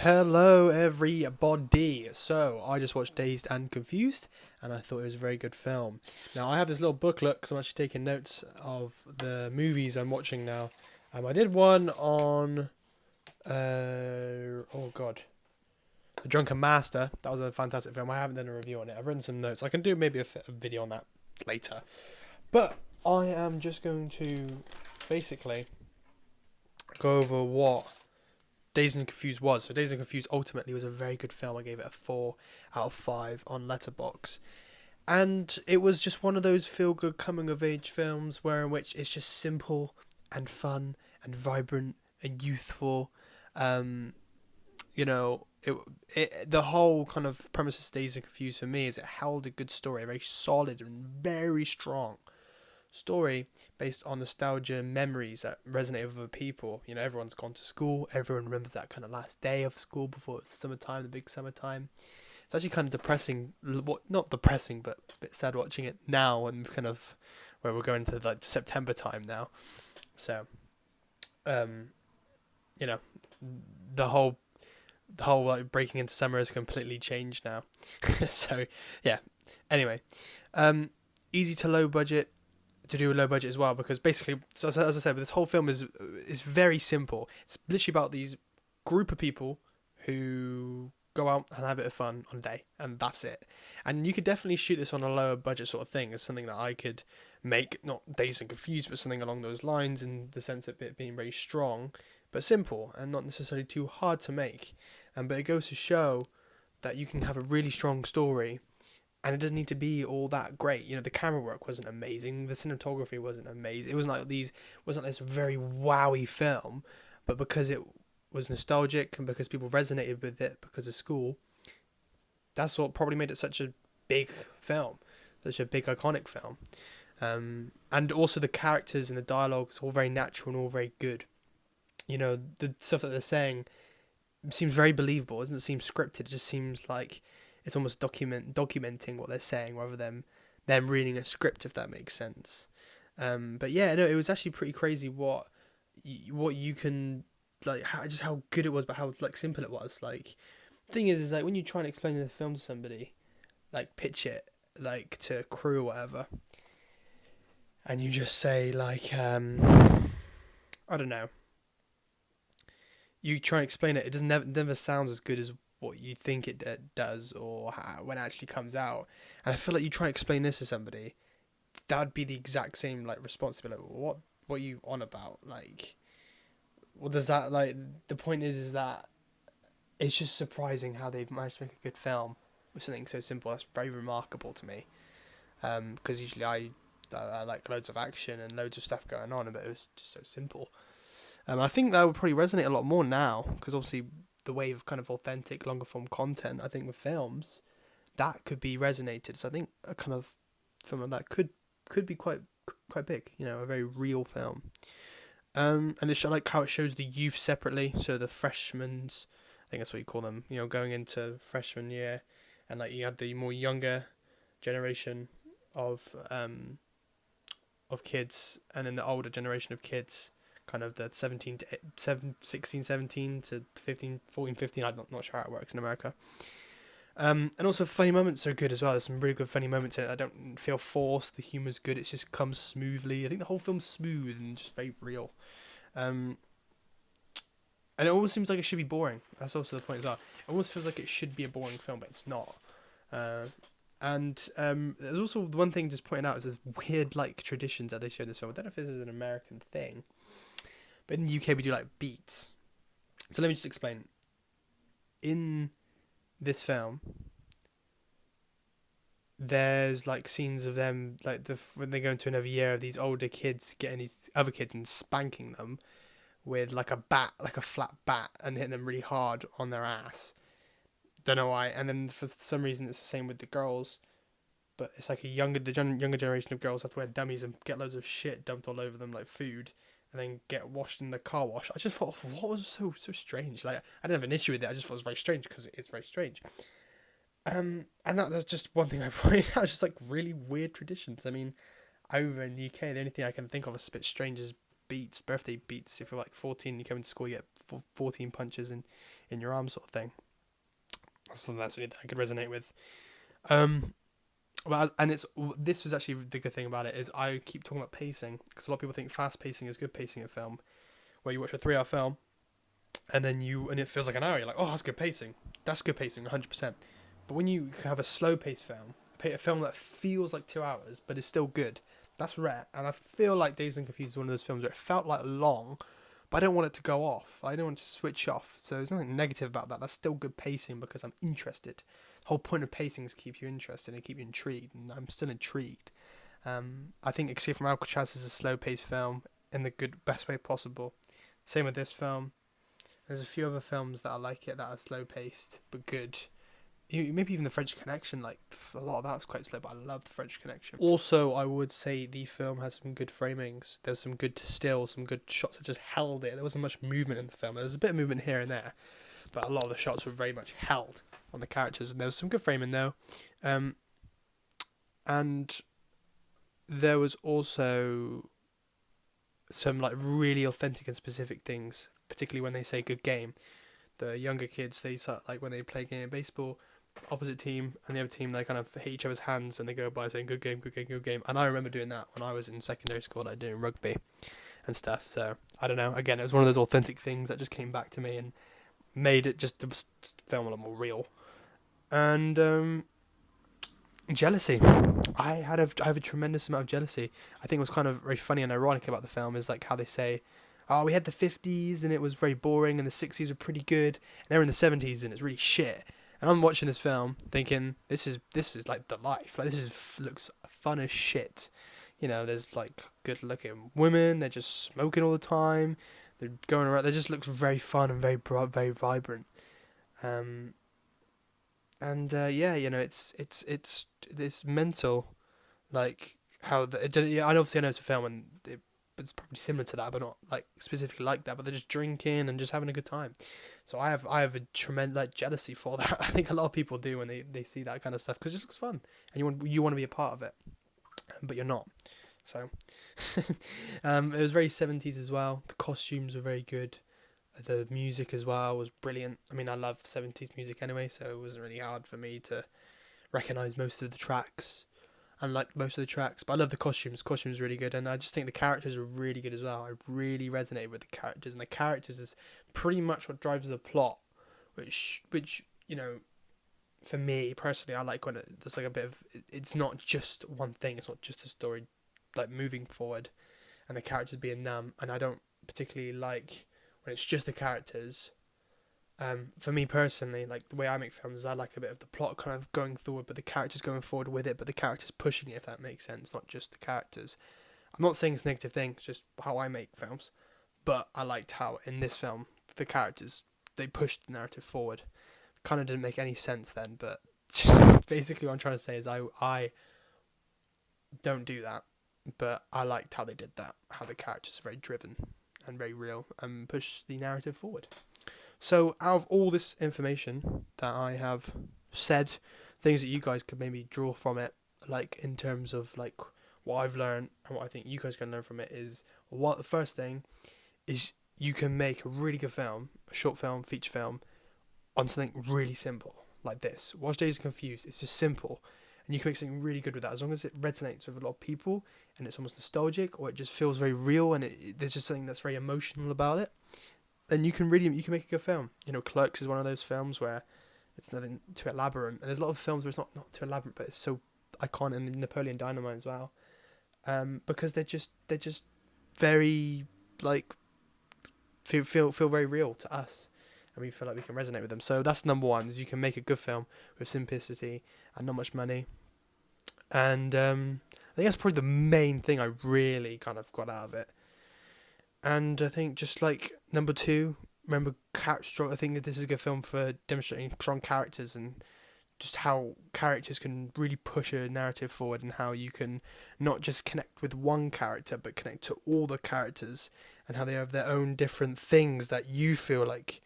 Hello, everybody. So, I just watched Dazed and Confused, and I thought it was a very good film. Now, I have this little booklet because I'm actually taking notes of the movies I'm watching now. I did one on, oh god, The Drunken Master. That was a fantastic film. I haven't done a review on it. I've written some notes. I can do maybe a video on that later. But I am just going to basically go over what Dazed and Confused was. So Dazed and Confused ultimately was a very good film. I gave it a 4 out of 5 on Letterboxd. And it was just one of those feel-good coming-of-age films in which it's just simple and fun and vibrant and youthful. Um, the whole kind of premise of Dazed and Confused for me is it held a good story, a very solid and very strong story based on nostalgia and memories that resonate with other people. You know, everyone's gone to school. Everyone remembers that kind of last day of school before it's summertime, the big summertime. It's actually kind of depressing. Not depressing, but a bit sad watching it now and kind of where we're going to like September time now. So, you know, the whole like breaking into summer has completely changed now. So yeah. Anyway, easy to low budget. To do a low budget as well, because basically, so as I said, this whole film is very simple. It's literally about these group of people who go out and have a bit of fun on a day, and that's it. And you could definitely shoot this on a lower budget sort of thing. It's something that I could make, not Dazed and Confused, but something along those lines, in the sense of it being very strong, but simple, and not necessarily too hard to make. But it goes to show that you can have a really strong story, and it doesn't need to be all that great. You know, the camera work wasn't amazing, the cinematography wasn't amazing. It wasn't this very wowy film, but because it was nostalgic and because people resonated with it because of school, that's what probably made it such a big film, such a big iconic film. And also the characters and the dialogue is all very natural and all very good. You know, the stuff that they're saying seems very believable. It doesn't seem scripted. It just seems like it's almost documenting what they're saying rather than them reading a script, if that makes sense. But yeah, no, it was actually pretty crazy what you can, like, how good it was, but how like simple it was. Like, the thing is like when you try and explain the film to somebody, like pitch it like to a crew or whatever, and you just say like I don't know, you try and explain it, it doesn't never sounds as good as what you think it does, or when it actually comes out. And I feel like you try and explain this to somebody, that would be the exact same like response. Like, what are you on about? Like, what does that, like, the point is that it's just surprising how they've managed to make a good film with something so simple. That's very remarkable to me. Because usually I like loads of action and loads of stuff going on, but it was just so simple. I think that would probably resonate a lot more now, because obviously the wave of kind of authentic longer form content, I think with films, that could be resonated. So I think a kind of film like that could be quite big, you know, a very real film. And it's like how it shows the youth separately, so the freshmen's, I think that's what you call them, you know, going into freshman year, and like you had the more younger generation of kids, and then the older generation of kids, kind of the 16, 17 to 15, 14, 15. I'm not sure how it works in America. And also funny moments are good as well. There's some really good funny moments in it. I don't feel forced. The humor's good. It just comes smoothly. I think the whole film's smooth and just very real. And it almost seems like it should be boring. That's also the point as well. It almost feels like it should be a boring film, but it's not. And there's also one thing just pointing out is there's weird like traditions that they show in this film. I don't know if this is an American thing, but in the UK we do like beats. So let me just explain. In this film, there's like scenes of them like when they go into another year of these older kids getting these other kids and spanking them with like a bat, like a flat bat, and hitting them really hard on their ass. Don't know why. And then for some reason it's the same with the girls, but it's like younger generation of girls have to wear dummies and get loads of shit dumped all over them like food, and then get washed in the car wash. I just thought, what was so strange? Like, I didn't have an issue with it. I just thought it was very strange because it is very strange. And that's just one thing I pointed out. Just like really weird traditions. I mean, over in the UK, the only thing I can think of is a bit strange is beats, birthday beats. If you're like 14, you come into school, you get 14 punches in your arm, sort of thing. Something that's really that I could resonate with. Well, and this was actually the good thing about it is I keep talking about pacing because a lot of people think fast pacing is good pacing in film, where you watch a 3-hour film, and then it feels like an hour. You're like, oh, that's good pacing. That's good pacing, 100%. But when you have a slow paced film, a film that feels like 2 hours but is still good, that's rare. And I feel like Dazed and Confused is one of those films where it felt like long, but I don't want it to go off. I don't want it to switch off. So there's nothing negative about that. That's still good pacing because I'm interested. The whole point of pacing is to keep you interested and keep you intrigued, and I'm still intrigued. I think Escape from Alcatraz is a slow-paced film in the best way possible. Same with this film. There's a few other films that I like it that are slow-paced but good. Maybe even The French Connection, like a lot of that's quite slow, but I love The French Connection. Also, I would say the film has some good framings. There's some good stills, some good shots that just held it. There wasn't much movement in the film. There was a bit of movement here and there, but a lot of the shots were very much held on the characters, and there was some good framing though. And there was also some like really authentic and specific things, particularly when they say good game. The younger kids, they start like when they play a game of baseball, opposite team and the other team, they kind of hit each other's hands and they go by saying good game, good game, good game. And I remember doing that when I was in secondary school, like doing rugby and stuff. So I don't know, again, it was one of those authentic things that just came back to me and made it just the film a lot more real. And jealousy, I have a tremendous amount of jealousy. I think what's kind of very funny and ironic about the film is like how they say, oh, we had the 50s and it was very boring, and the 60s were pretty good, and they're in the 70s and it's really shit. And I'm watching this film thinking, this is like the life. Like looks fun as shit. You know, there's like good looking women. They're just smoking all the time. They're going around. They just looks very fun and very broad, very vibrant. Yeah, you know, it's this mental, like how I obviously know it's a film and it's probably similar to that, but not like specifically like that. But they're just drinking and just having a good time. So I have a tremendous like jealousy for that. I think a lot of people do when they see that kind of stuff because it just looks fun and you want to be a part of it, but you're not. So it was very 70s as well. The costumes were very good. The music as well was brilliant. I mean, I love 70s music anyway, so it wasn't really hard for me to recognise most of the tracks and like most of the tracks. But I love the costumes. Costumes really good, and I just think the characters are really good as well. I really resonated with the characters, and the characters is pretty much what drives the plot, which you know, for me personally, I like when there's like a bit of, it's not just one thing. It's not just a story like moving forward, and the characters being numb. And I don't particularly like when it's just the characters. For me personally, like the way I make films is I like a bit of the plot kind of going forward, but the characters going forward with it, but the characters pushing it, if that makes sense, not just the characters. I'm not saying it's a negative thing, it's just how I make films. But I liked how in this film the characters, they pushed the narrative forward. Kind of didn't make any sense then, but just basically what I'm trying to say is I don't do that, but I liked how they did that, how the characters are very driven and very real and push the narrative forward. So out of all this information that I have said, things that you guys could maybe draw from it, like in terms of like what I've learned and what I think you guys can learn from it is, what the first thing is, you can make a really good film, a short film, feature film, on something really simple like this. Watch Dazed and Confused. It's just simple, and you can make something really good with that as long as it resonates with a lot of people and it's almost nostalgic, or it just feels very real and there's just something that's very emotional about it. And you can make a good film. You know, Clerks is one of those films where it's nothing too elaborate, and there's a lot of films where it's not too elaborate, but it's so iconic. And Napoleon Dynamite as well, because they're just very like feel very real to us, and we feel like we can resonate with them. So that's number one: is you can make a good film with simplicity and not much money. And I think that's probably the main thing I really kind of got out of it. And I think just like number two, remember I think that this is a good film for demonstrating strong characters and just how characters can really push a narrative forward, and how you can not just connect with one character but connect to all the characters, and how they have their own different things that you feel like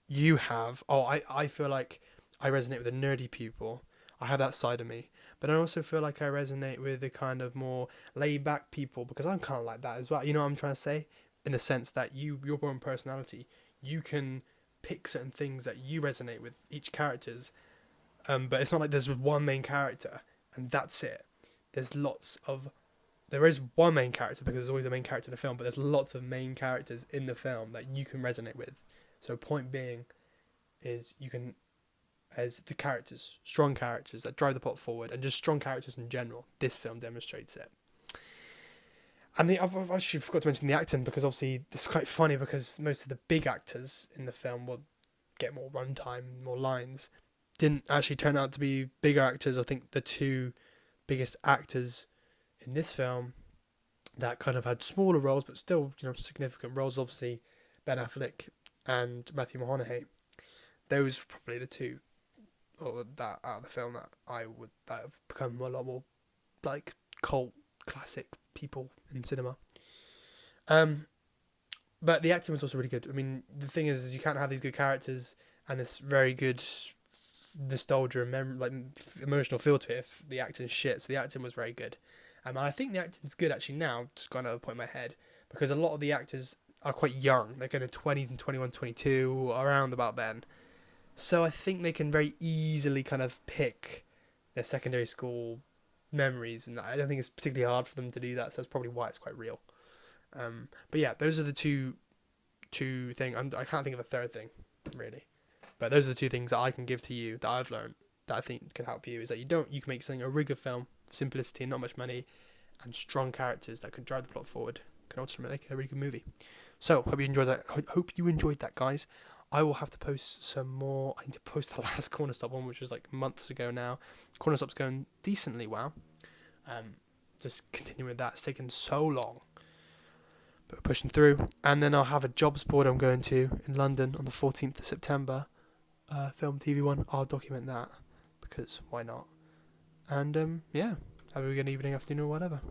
you have. I feel like I resonate with the nerdy people. I have that side of me. But I also feel like I resonate with the kind of more laid back people, because I'm kind of like that as well. You know what I'm trying to say? In the sense that your own personality, you can pick certain things that you resonate with each character's. But it's not like there's one main character and that's it. There's lots of there is one main character, because there's always a main character in a film, but there's lots of main characters in the film that you can resonate with. So point being is you can, as the characters, strong characters that drive the plot forward, and just strong characters in general. This film demonstrates it. And I've actually forgot to mention the acting, because obviously this is quite funny, because most of the big actors in the film will get more runtime, more lines. Didn't actually turn out to be bigger actors. I think the two biggest actors in this film that kind of had smaller roles but still, significant roles, obviously Ben Affleck and Matthew McConaughey. Those were probably the two, or that out of the film, that have become a lot more like cult classic people in cinema. But the acting was also really good. I mean, the thing is you can't have these good characters and this very good nostalgia and emotional feel to it if the acting's shit. So the acting was very good. And I think the acting's good actually now, just got another point in my head, because a lot of the actors are quite young. They're kind of 20s and 21, 22, around about then. So I think they can very easily kind of pick their secondary school memories, and I don't think it's particularly hard for them to do that, so that's probably why it's quite real. But yeah, those are the two things. I can't think of a third thing, really. But those are the two things that I can give to you that I've learned that I think can help you, is that you can make something a really good film, simplicity and not much money, and strong characters that can drive the plot forward, can also make a really good movie. So, hope you enjoyed that. Hope you enjoyed that, guys. I will have to post some more. I need to post the last Corner Stop one, which was like months ago now. Corner Stop's going decently well. Just continuing with that. It's taken so long, but we're pushing through. And then I'll have a jobs board I'm going to in London on the 14th of September. Film TV one. I'll document that, because why not? And yeah, have a good evening, afternoon, or whatever.